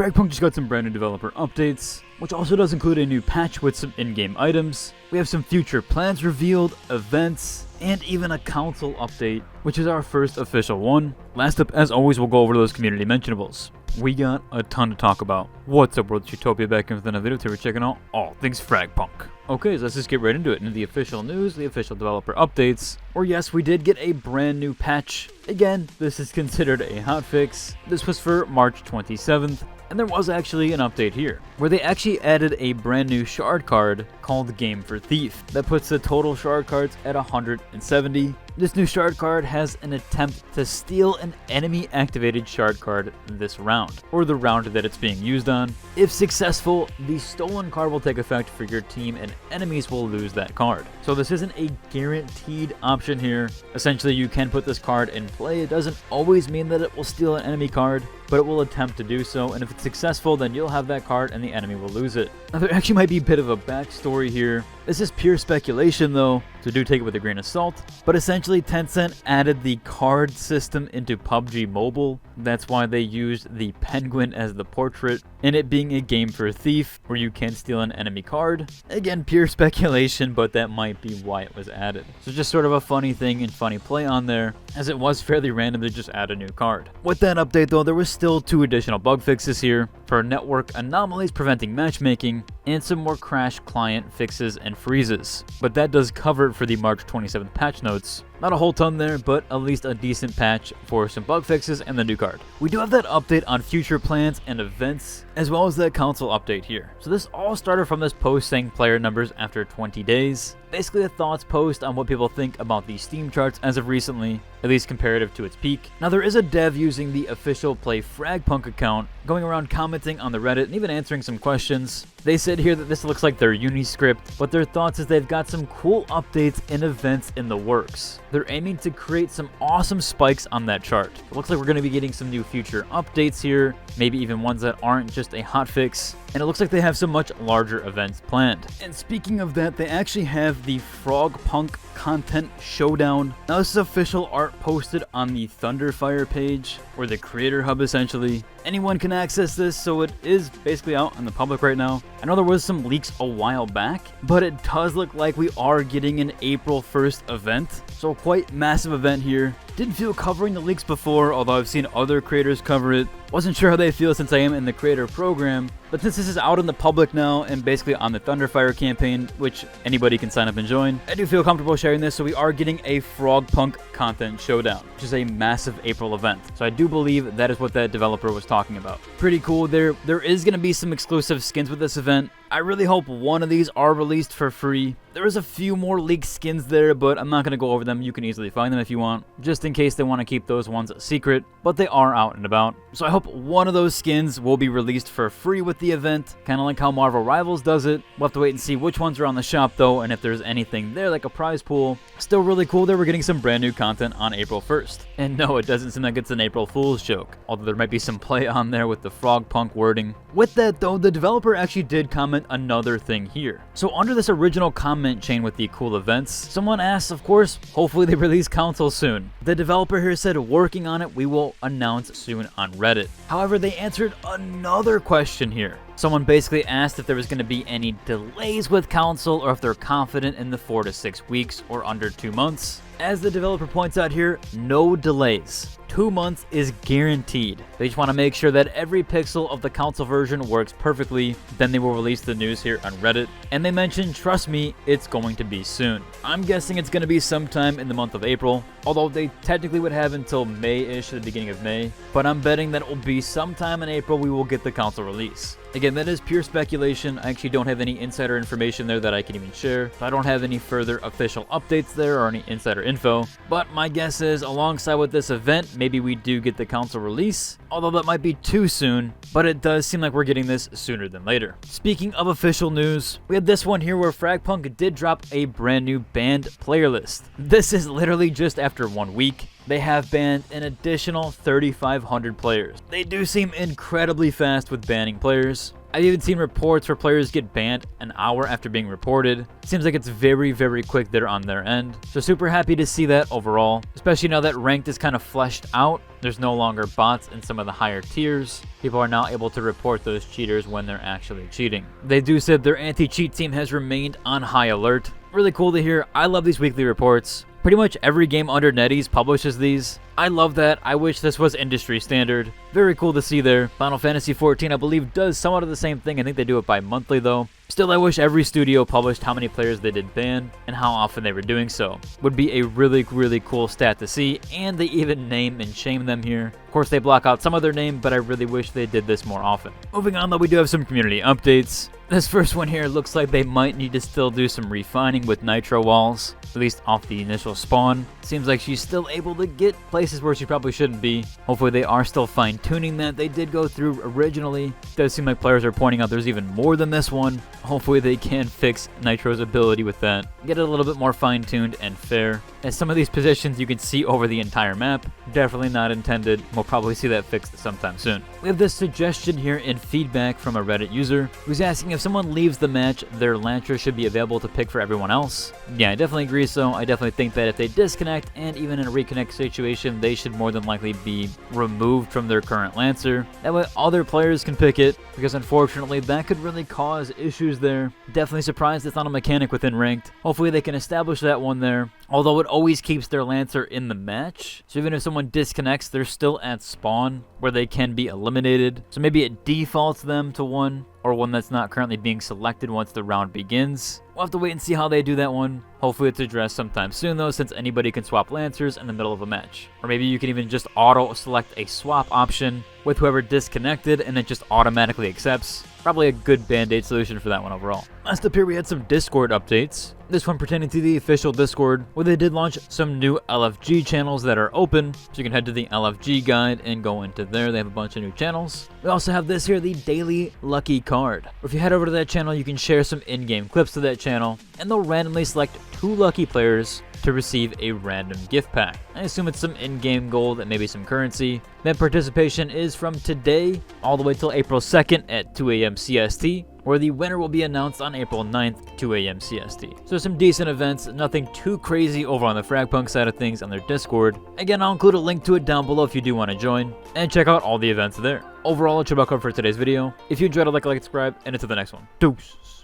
FragPunk just got some brand new developer updates, which also does include a new patch with some in-game items. We have some future plans revealed, events, and even a console update, which is our first official one. Last up, as always, we'll go over those community mentionables. We got a ton to talk about. What's up, world? It's Utopia back in with another video. Today we're checking out all things FragPunk. Okay, so let's just get right into it. Into the official news, the official developer updates. Or yes, we did get a brand new patch. Again, this is considered a hotfix. This was for March 27th. And there was actually an update here, where they actually added a brand new shard card called Game for Thief. That puts the total shard cards at 170. This new shard card has an attempt to steal an enemy activated shard card this round, or the round that it's being used on. If successful, the stolen card will take effect for your team and enemies will lose that card. So this isn't a guaranteed option here. Essentially, you can put this card in play. It doesn't always mean that it will steal an enemy card, but it will attempt to do so, and if it's successful, then you'll have that card and the enemy will lose it. Now, there actually might be a bit of a backstory here. This is pure speculation though, so do take it with a grain of salt, but essentially Tencent added the card system into PUBG Mobile. That's why they used the penguin as the portrait, and it being a game for a thief where you can steal an enemy card. Again, pure speculation, but that might be why it was added. So just sort of a funny thing and funny play on there, as it was fairly random to just add a new card. With that update though, there was still 2 additional bug fixes here for network anomalies preventing matchmaking, and some more crash client fixes and freezes. But that does cover it for the March 27th patch notes. Not a whole ton there, but at least a decent patch for some bug fixes and the new card. We do have that update on future plans and events, as well as that console update here. So this all started from this post saying player numbers after 20 days. Basically a thoughts post on what people think about the Steam charts as of recently, at least comparative to its peak. Now there is a dev using the official Play FragPunk account, going around commenting on the Reddit and even answering some questions. They said here that this looks like their uni script, but their thoughts is they've got some cool updates and events in the works. They're aiming to create some awesome spikes on that chart. It looks like we're going to be getting some new future updates here, maybe even ones that aren't just a hotfix. And it looks like they have some much larger events planned. And speaking of that, they actually have the FragPunk Content Showdown. Now this is official art posted on the Thunderfire page, or the creator hub essentially. Anyone can access this, so it is basically out in the public right now. I know there was some leaks a while back, but it does look like we are getting an April 1st event. So quite massive event here. Didn't feel covering the leaks before, although I've seen other creators cover it. Wasn't sure how they feel since I am in the creator program, but since this is out in the public now and basically on the Thunderfire campaign, which anybody can sign up and join, I do feel comfortable sharing this. So we are getting a FragPunk Content Showdown, which is a massive April event. So I do believe that is what that developer was talking about. Pretty cool. There is going to be some exclusive skins with this event. I really hope one of these are released for free. There is a few more leaked skins there, but I'm not going to go over them. You can easily find them if you want, just in case they want to keep those ones secret, but they are out and about. So I hope one of those skins will be released for free with the event, kind of like how Marvel Rivals does it. We'll have to wait and see which ones are on the shop though, and if there's anything there like a prize pool. Still really cool that we're getting some brand new content on April 1st. And no, it doesn't seem like it's an April Fool's joke, although there might be some play on there with the FragPunk wording. With that though, the developer actually did comment another thing here. So under this original comment chain with the cool events, someone asked, of course, hopefully they release console soon. The developer here said, working on it, we will announce soon on Reddit. However, they answered another question here. Someone basically asked if there was going to be any delays with console, or if they're confident in the 4 to 6 weeks or under 2 months. As the developer points out here, no delays. 2 months is guaranteed. They just want to make sure that every pixel of the console version works perfectly. Then they will release the news here on Reddit. And they mentioned, trust me, it's going to be soon. I'm guessing it's going to be sometime in the month of April, although they technically would have until May-ish, the beginning of May. But I'm betting that it will be sometime in April we will get the console release. Again, that is pure speculation. I actually don't have any insider information there that I can even share. I don't have any further official updates there or any insider info. But my guess is, alongside with this event, maybe we do get the console release. Although that might be too soon, but it does seem like we're getting this sooner than later. Speaking of official news, we have this one here where FragPunk did drop a brand new banned player list. This is literally just after 1 week. They have banned an additional 3,500 players. They do seem incredibly fast with banning players. I've even seen reports where players get banned an hour after being reported. Seems like it's very, very quick there on their end. So super happy to see that overall, especially now that ranked is kind of fleshed out. There's no longer bots in some of the higher tiers. People are now able to report those cheaters when they're actually cheating. They do say their anti-cheat team has remained on high alert. Really cool to hear. I love these weekly reports. Pretty much every game under NetEase publishes these. I love that. I wish this was industry standard. Very cool to see there. Final Fantasy XIV, I believe, does somewhat of the same thing. I think they do it bi-monthly though. Still, I wish every studio published how many players they did ban and how often they were doing so. Would be a really, really cool stat to see, and they even name and shame them here. Of course, they block out some of their name, but I really wish they did this more often. Moving on though, we do have some community updates. This first one here looks like they might need to still do some refining with nitro walls, at least off the initial spawn. Seems like she's still able to get places where she probably shouldn't be. Hopefully they are still fine-tuning that. They did go through originally. It does seem like players are pointing out there's even more than this one. Hopefully they can fix Nitro's ability with that. Get it a little bit more fine-tuned and fair. As some of these positions you can see over the entire map, definitely not intended. We'll probably see that fixed sometime soon. We have this suggestion here in feedback from a Reddit user who's asking if someone leaves the match, their Lancer should be available to pick for everyone else. Yeah, I definitely agree so. I definitely think that if they disconnect and even in a reconnect situation, they should more than likely be removed from their current Lancer. That way other players can pick it, because unfortunately that could really cause issues there. Definitely surprised it's not a mechanic within ranked. Hopefully they can establish that one there. Although it always keeps their Lancer in the match, so even if someone disconnects, they're still at spawn where they can be eliminated. So maybe it defaults them to one, or one that's not currently being selected once the round begins. We'll have to wait and see how they do that one. Hopefully it's addressed sometime soon though, since anybody can swap Lancers in the middle of a match. Or maybe you can even just auto-select a swap option with whoever disconnected and it just automatically accepts. Probably a good band-aid solution for that one overall. Last up here we had some Discord updates. This one pertaining to the official Discord, where they did launch some new LFG channels that are open. So you can head to the LFG guide and go into there. They have a bunch of new channels. We also have this here, the Daily Lucky Card. If you head over to that channel, you can share some in-game clips to that channel, and they'll randomly select 2 lucky players to receive a random gift pack. I assume it's some in-game gold and maybe some currency. That participation is from today all the way till April 2nd at 2 a.m. CST, where the winner will be announced on April 9th, 2 a.m. CST. So some decent events, nothing too crazy over on the FragPunk side of things on their Discord. Again, I'll include a link to it down below if you do want to join, and check out all the events there. Overall, it should about cover for today's video. If you enjoyed it, like, subscribe, and until the next one. Deuces.